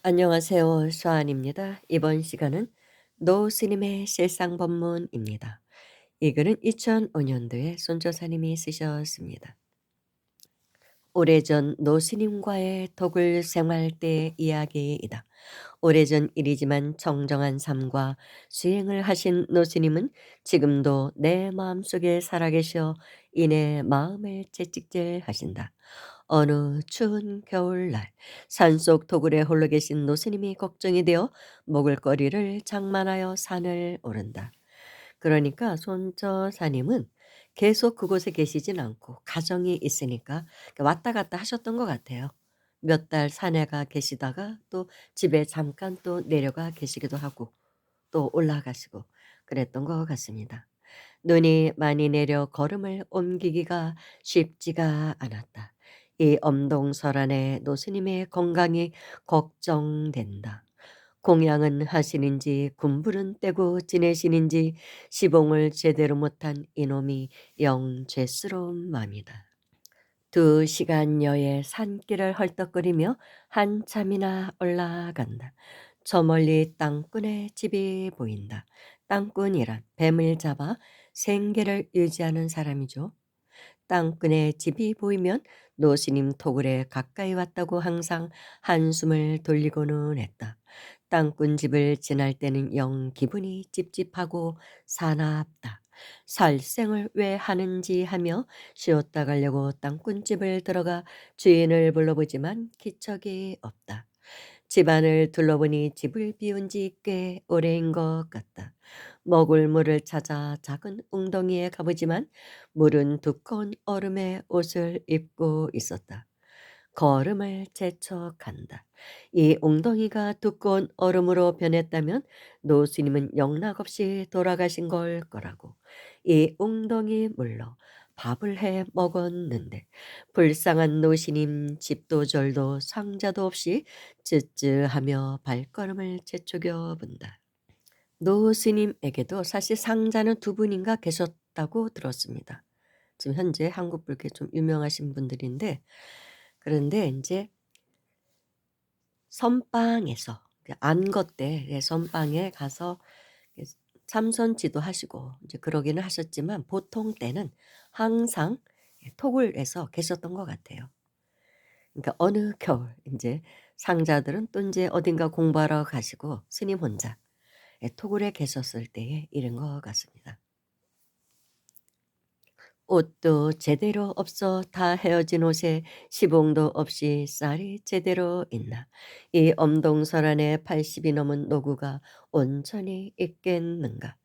안녕하세요. 수아입니다. 이번 시간은 노스님의 실상법문입니다. 이 글은 2005년도에 손조사님이 쓰셨습니다. 오래전 노스님과의 도굴 생활 때 이야기이다. 오래전 일이지만 정정한 삶과 수행을 하신 노스님은 지금도 내 마음속에 살아계셔 이내 마음을 채찍질하신다. 어느 추운 겨울날 산속 도굴에 홀로 계신 노스님이 걱정이 되어 먹을거리를 장만하여 산을 오른다. 그러니까 손저사님은 계속 그곳에 계시진 않고 가정이 있으니까 왔다 갔다 하셨던 것 같아요. 몇 달 산에 가 계시다가 또 집에 잠깐 또 내려가 계시기도 하고 또 올라가시고 그랬던 것 같습니다. 눈이 많이 내려 걸음을 옮기기가 쉽지가 않았다. 이 엄동설안의 노스님의 건강이 걱정된다. 공양은 하시는지 군불은 떼고 지내시는지 시봉을 제대로 못한 이놈이 영 죄스러운 맘이다. 2시간여의 산길을 헐떡거리며 한참이나 올라간다. 저 멀리 땅꾼의 집이 보인다. 땅꾼이란 뱀을 잡아 생계를 유지하는 사람이죠. 땅꾼의 집이 보이면 노스님 토굴에 가까이 왔다고 항상 한숨을 돌리고는 했다. 땅꾼 집을 지날 때는 영 기분이 찝찝하고 사납다. 살생을 왜 하는지 하며 쉬었다 가려고 땅꾼 집을 들어가 주인을 불러보지만 기척이 없다. 집안을 둘러보니 집을 비운 지 꽤 오래인 것 같다. 먹을 물을 찾아 작은 웅덩이에 가보지만 물은 두꺼운 얼음에 옷을 입고 있었다. 걸음을 재촉한다. 이 웅덩이가 두꺼운 얼음으로 변했다면 노스님은 영락없이 돌아가신 걸 거라고. 이 웅덩이 물로 밥을 해 먹었는데 불쌍한 노시님 집도 절도 상자도 없이 쯔쯔하며 발걸음을 재촉여 본다. 노스님에게도 사실 상자는 두 분인가 계셨다고 들었습니다. 지금 현재 한국 불교에 좀 유명하신 분들인데 그런데 인제 선방에서 그 안거 때 선방에 가서 그 참선지도 하시고 이제 그러기는 하셨지만 보통 때는 항상 토굴에서 계셨던 것 같아요. 그러니까 어느 겨울 인제 상자들은 또 인제 어딘가 공부하러 가시고 스님 혼자 토굴에 계셨을 때의 일인 것 같습니다. 옷도 제대로 없어 다 헤어진 옷에 시봉도 없이 쌀이 제대로 있나. 이 엄동설 안에 80이 넘은 노구가 온전히 있겠는가.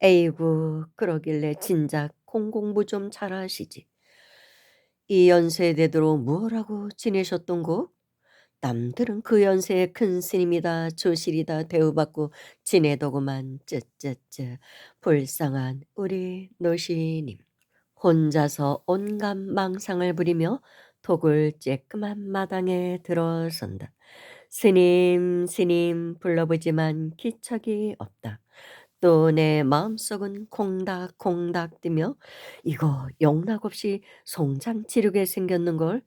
에이구 그러길래 진작 콩공부 좀 잘하시지. 이 연세에 되도록 무엇하고 지내셨던고? 남들은 그 연세에 큰 스님이다 조실이다 대우받고 지내더구만 쯧쯧쯧 불쌍한 우리 노시님. 혼자서 온갖 망상을 부리며 톡을 쬐끄만 마당에 들어선다. 스님 스님 불러보지만 기척이 없다. 또 내 마음속은 콩닥콩닥 뛰며 이거 영락없이 송장 치르게 생겼는걸.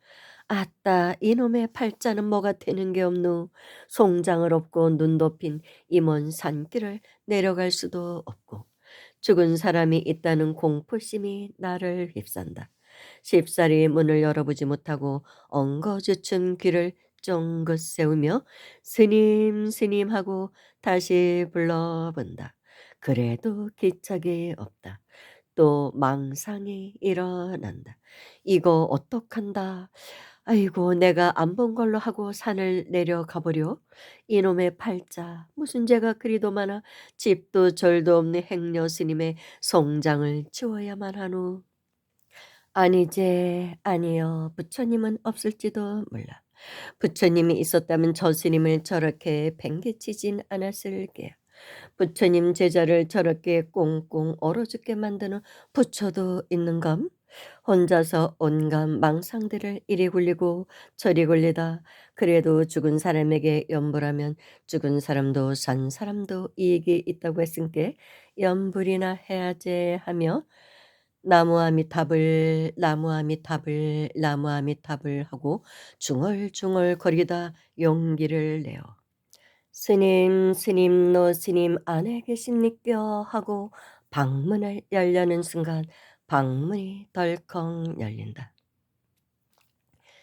아따 이놈의 팔자는 뭐가 되는 게 없노. 송장을 업고 눈 덮인 이 먼 산길을 내려갈 수도 없고 죽은 사람이 있다는 공포심이 나를 휩싼다. 쉽사리 문을 열어보지 못하고 엉거주춤 귀를 쫑긋 세우며 스님 스님 하고 다시 불러본다. 그래도 기척이 없다. 또 망상이 일어난다. 이거 어떡한다. 아이고 내가 안 본 걸로 하고 산을 내려가 보려. 이놈의 팔자 무슨 죄가 그리도 많아 집도 절도 없는 행여 스님의 송장을 치워야만 하노. 아니제 아니요 부처님은 없을지도 몰라. 부처님이 있었다면 저 스님을 저렇게 뱅개치진 않았을 게야. 부처님 제자를 저렇게 꽁꽁 얼어 죽게 만드는 부처도 있는감? 혼자서 온갖 망상들을 이리 굴리고 저리 굴리다 그래도 죽은 사람에게 염불하면 죽은 사람도 산 사람도 이익이 있다고 했으니까 염불이나 해야지 하며 나무아미타불 나무아미타불, 나무아미타불, 나무아미타불, 나무아미타불, 나무아미타불, 나무아미타불, 나무아미타불, 나무아미타불, 나무아미타불, 나무아미타불, 나무아미타불, 나무아미타불, 나무아미타불 하고 중얼중얼거리다 용기를 내어. 스님, 스님, 노스님 안에 계십니까? 하고 방문을 열려는 순간 방문이 덜컥 열린다.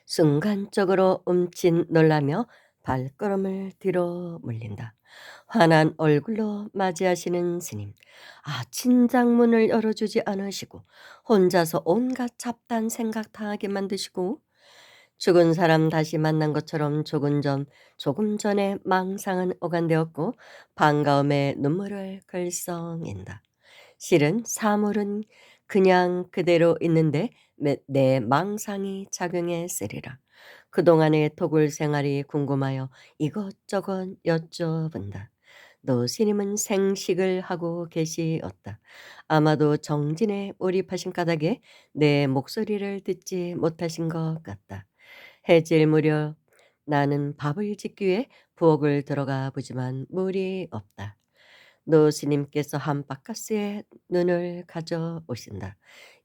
순간적으로 움찔 놀라며 발걸음을 뒤로 물린다. 환한 얼굴로 맞이하시는 스님. 아, 친장문을 열어주지 않으시고 혼자서 온갖 잡다한 생각 다 하게 만드시고 죽은 사람 다시 만난 것처럼 조금 전에 망상은 오간되었고 반가움에 눈물을 글썽인다. 실은 사물은 그냥 그대로 있는데 내 망상이 작용했으리라. 그동안의 토굴 생활이 궁금하여 이것저것 여쭤본다. 노스님은 생식을 하고 계시었다. 아마도 정진에 몰입하신 까닭에 내 목소리를 듣지 못하신 것 같다. 해질 무렵 나는 밥을 짓기 위해 부엌을 들어가 보지만 물이 없다. 노스님께서 한 바카스에 눈을 가져오신다.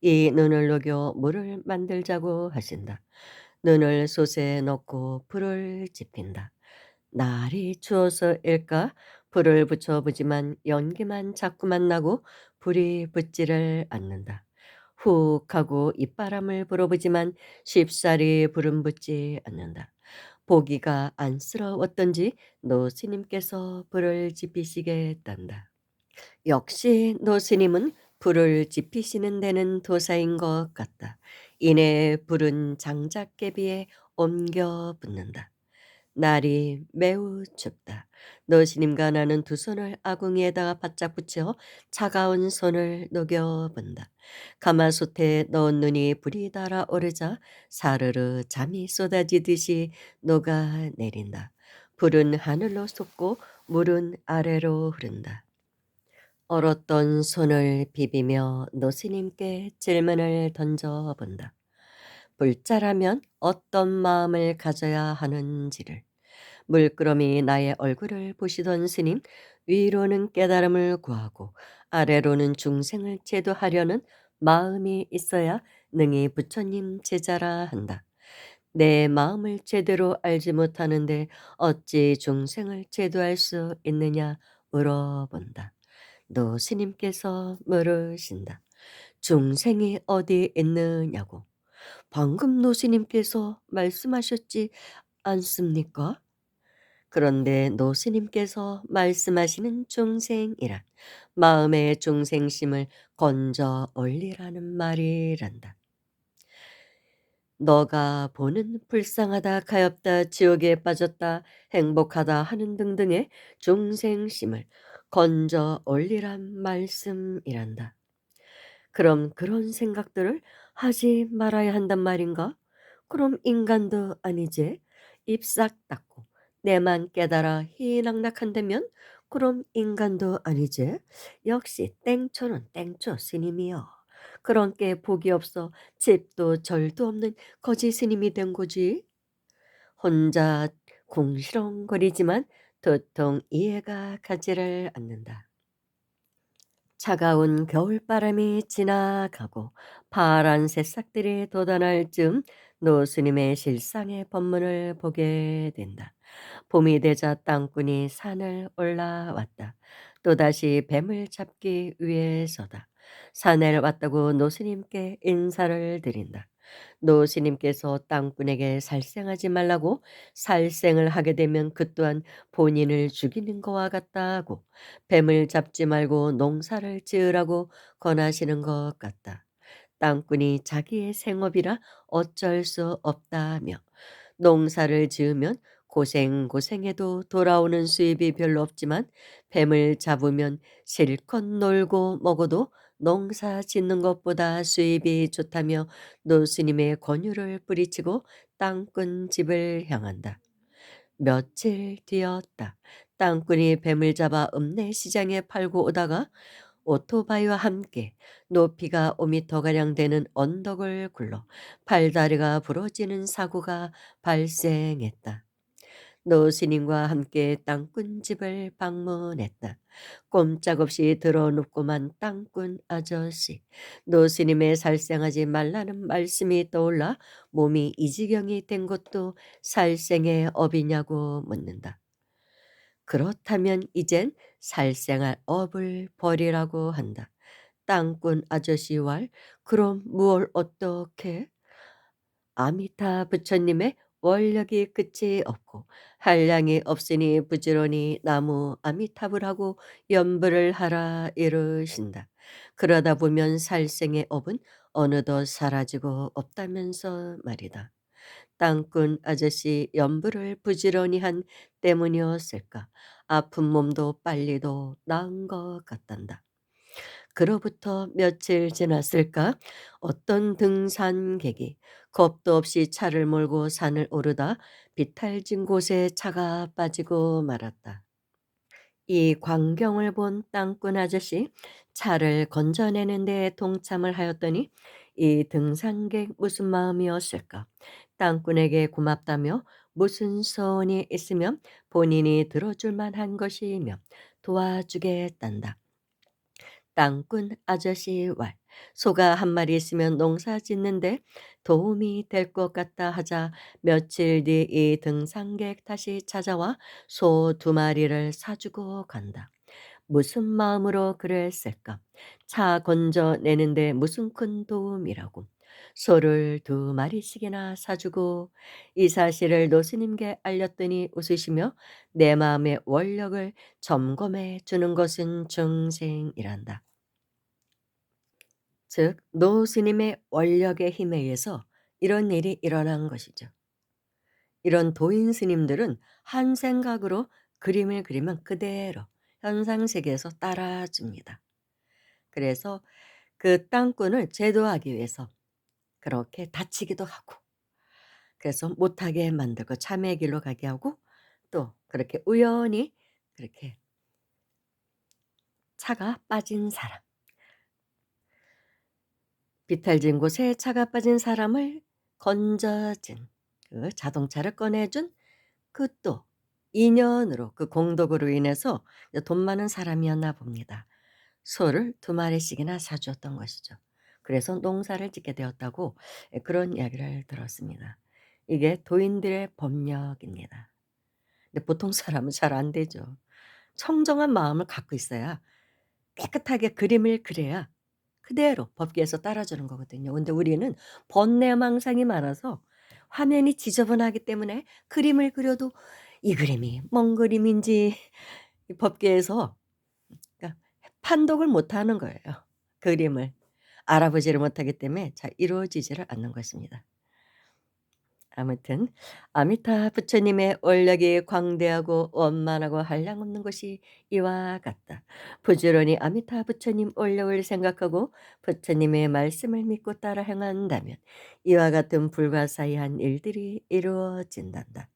이 눈을 녹여 물을 만들자고 하신다. 눈을 솥에 넣고 불을 지핀다. 날이 추워서일까 불을 붙여보지만 연기만 자꾸만 나고 불이 붙지를 않는다. 훅 하고 입바람을 불어보지만 쉽사리 불은 붙지 않는다. 보기가 안쓰러웠던지 노스님께서 불을 지피시게 했단다. 역시 노스님은 불을 지피시는 데는 도사인 것 같다. 이내 불은 장작개비에 옮겨 붙는다. 날이 매우 춥다. 노시님과 나는 두 손을 아궁이에다가 바짝 붙여 차가운 손을 녹여본다. 가마솥에 넣은 눈이 불이 달아오르자 사르르 잠이 쏟아지듯이 녹아내린다. 불은 하늘로 솟고 물은 아래로 흐른다. 얼었던 손을 비비며 노시님께 질문을 던져본다. 불자라면 어떤 마음을 가져야 하는지를. 물끄러미 나의 얼굴을 보시던 스님, 위로는 깨달음을 구하고 아래로는 중생을 제도하려는 마음이 있어야 능히 부처님 제자라 한다. 내 마음을 제대로 알지 못하는데 어찌 중생을 제도할 수 있느냐 물어본다. 너 스님께서 물으신다. 중생이 어디 있느냐고. 방금 노스님께서 말씀하셨지 않습니까? 그런데 노스님께서 말씀하시는 중생이란 마음의 중생심을 건져 올리라는 말이란다. 너가 보는 불쌍하다, 가엾다, 지옥에 빠졌다, 행복하다 하는 등등의 중생심을 건져 올리란 말씀이란다. 그럼 그런 생각들을 하지 말아야 한단 말인가? 그럼 인간도 아니지? 입 싹 닫고 내만 깨달아 희낙낙한다면 그럼 인간도 아니지? 역시 땡초는 땡초 스님이여. 그런 게 복이 없어 집도 절도 없는 거지 스님이 된 거지. 혼자 궁시렁거리지만 도통 이해가 가지를 않는다. 차가운 겨울바람이 지나가고 파란 새싹들이 돋아날 즈음 노스님의 실상의 법문을 보게 된다. 봄이 되자 땅꾼이 산을 올라왔다. 또다시 뱀을 잡기 위해서다. 산에 왔다고 노스님께 인사를 드린다. 노스님께서 땅꾼에게 살생하지 말라고 살생을 하게 되면 그 또한 본인을 죽이는 거와 같다고 뱀을 잡지 말고 농사를 지으라고 권하시는 것 같다. 땅꾼이 자기의 생업이라 어쩔 수 없다며 농사를 지으면 고생해도 돌아오는 수입이 별로 없지만 뱀을 잡으면 실컷 놀고 먹어도 농사 짓는 것보다 수입이 좋다며 노스님의 권유를 뿌리치고 땅꾼 집을 향한다. 며칠 뒤였다. 땅꾼이 뱀을 잡아 읍내 시장에 팔고 오다가 오토바이와 함께 높이가 5미터가량 되는 언덕을 굴러 팔다리가 부러지는 사고가 발생했다. 노스님과 함께 땅꾼 집을 방문했다. 꼼짝없이 드러눕고만 땅꾼 아저씨. 노스님의 살생하지 말라는 말씀이 떠올라 몸이 이 지경이 된 것도 살생의 업이냐고 묻는다. 그렇다면 이젠 살생할 업을 버리라고 한다. 땅꾼 아저씨 왈 그럼 무얼 어떻게? 아미타 부처님의 원력이 끝이 없고 한량이 없으니 부지런히 나무 아미타불 하고 연불을 하라 이르신다. 그러다 보면 살생의 업은 어느덧 사라지고 없다면서 말이다. 땅꾼 아저씨 연불을 부지런히 한 때문이었을까? 아픈 몸도 빨리도 나은 것 같단다. 그로부터 며칠 지났을까? 어떤 등산객이 겁도 없이 차를 몰고 산을 오르다 비탈진 곳에 차가 빠지고 말았다. 이 광경을 본 땅꾼 아저씨 차를 건져내는 데 동참을 하였더니 이 등산객 무슨 마음이었을까? 땅꾼에게 고맙다며 무슨 소원이 있으면 본인이 들어줄 만한 것이며 도와주겠단다. 땅꾼 아저씨 왈 소가 한 마리 있으면 농사 짓는데 도움이 될 것 같다 하자 며칠 뒤 이 등산객 다시 찾아와 소 두 마리를 사주고 간다. 무슨 마음으로 그랬을까? 차 건져내는데 무슨 큰 도움이라고. 소를 두 마리씩이나 사주고 이 사실을 노스님께 알렸더니 웃으시며 내 마음의 원력을 점검해 주는 것은 중생이란다. 즉 노스님의 원력의 힘에 의해서 이런 일이 일어난 것이죠. 이런 도인 스님들은 한 생각으로 그림을 그리면 그대로 현상 세계에서 따라줍니다. 그래서 그 땅꾼을 제도하기 위해서 그렇게 다치기도 하고 그래서 못하게 만들고 참의 길로 가게 하고 또 그렇게 우연히 그렇게 차가 빠진 사람 비탈진 곳에 차가 빠진 사람을 건져진 그 자동차를 꺼내준 그 또 인연으로 그 공덕으로 인해서 돈 많은 사람이었나 봅니다. 소를 두 마리씩이나 사주었던 것이죠. 그래서 농사를 짓게 되었다고 그런 이야기를 들었습니다. 이게 도인들의 법력입니다. 근데 보통 사람은 잘 안 되죠. 청정한 마음을 갖고 있어야 깨끗하게 그림을 그려야 그대로 법계에서 따라주는 거거든요. 근데 우리는 번뇌망상이 많아서 화면이 지저분하기 때문에 그림을 그려도 이 그림이 뭔 그림인지 이 법계에서 그러니까 판독을 못하는 거예요. 그림을 알아보지를 못하기 때문에 잘 이루어지지를 않는 것입니다. 아무튼 아미타 부처님의 원력이 광대하고 원만하고 한량없는 것이 이와 같다. 부지런히 아미타 부처님 원력을 생각하고 부처님의 말씀을 믿고 따라 행한다면 이와 같은 불가사의한 일들이 이루어진단다.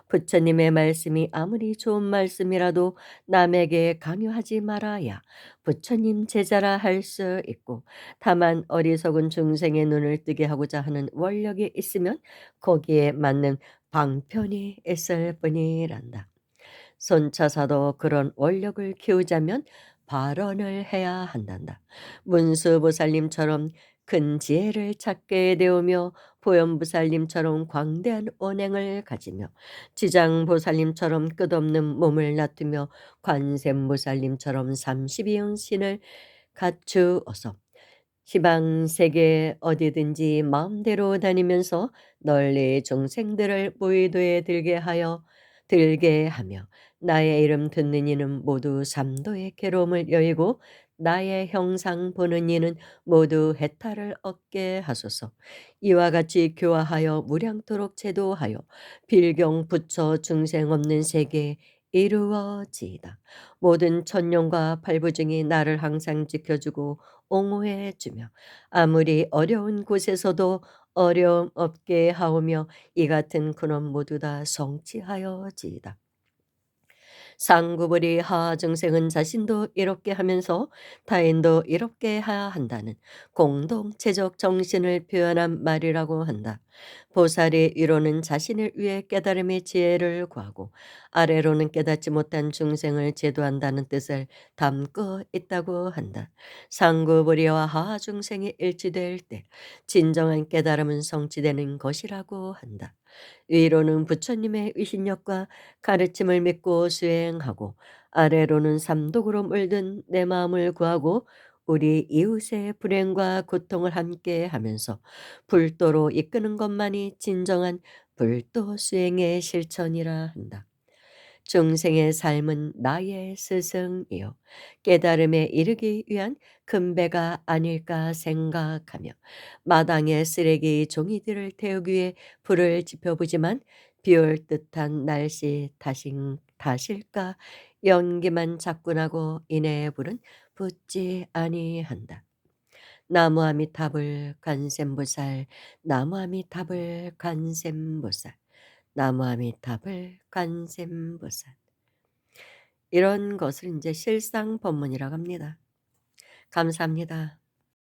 부처님의 말씀이 아무리 좋은 말씀이라도 남에게 강요하지 말아야 부처님 제자라 할 수 있고 다만 어리석은 중생의 눈을 뜨게 하고자 하는 원력이 있으면 거기에 맞는 방편이 있을 뿐이란다. 손차사도 그런 원력을 키우자면 발언을 해야 한단다. 문수보살님처럼 큰 지혜를 찾게 되오며 보현보살님처럼 광대한 언행을 가지며 지장보살님처럼 끝없는 몸을 놔두며 관세음보살님처럼 삼십이용 신을 갖추어서 지방 세계 어디든지 마음대로 다니면서 널리 중생들을 무의도에 들게 하며 나의 이름 듣는 이는 모두 삼도의 괴로움을 여의고 나의 형상 보는 이는 모두 해탈을 얻게 하소서. 이와 같이 교화하여 무량토록 제도하여 빌경 부처 중생 없는 세계 이루어지이다. 모든 천룡과 발부중이 나를 항상 지켜주고 옹호해 주며 아무리 어려운 곳에서도 어려움 없게 하오며 이 같은 근원 모두 다 성취하여지이다. 상구불이 하증생은 자신도 이롭게 하면서 타인도 이롭게 해야 한다는 공동체적 정신을 표현한 말이라고 한다. 보살이 위로는 자신을 위해 깨달음의 지혜를 구하고 아래로는 깨닫지 못한 중생을 제도한다는 뜻을 담고 있다고 한다. 상구불이와 하중생이 일치될 때 진정한 깨달음은 성취되는 것이라고 한다. 위로는 부처님의 위신력과 가르침을 믿고 수행하고 아래로는 삼독으로 물든 내 마음을 구하고 우리 이웃의 불행과 고통을 함께 하면서 불도로 이끄는 것만이 진정한 불도 수행의 실천이라 한다. 중생의 삶은 나의 스승이요 깨달음에 이르기 위한 큰 배가 아닐까 생각하며 마당에 쓰레기 종이들을 태우기 위해 불을 지펴보지만 비올 듯한 날씨 탓일까 연기만 자꾸 나고 이내 불은 붙지 아니한다. 나무아미타불 관세음보살, 나무아미타불 관세음보살, 나무아미타불 관세음보살. 이런 것을 이제 실상 법문이라고 합니다. 감사합니다.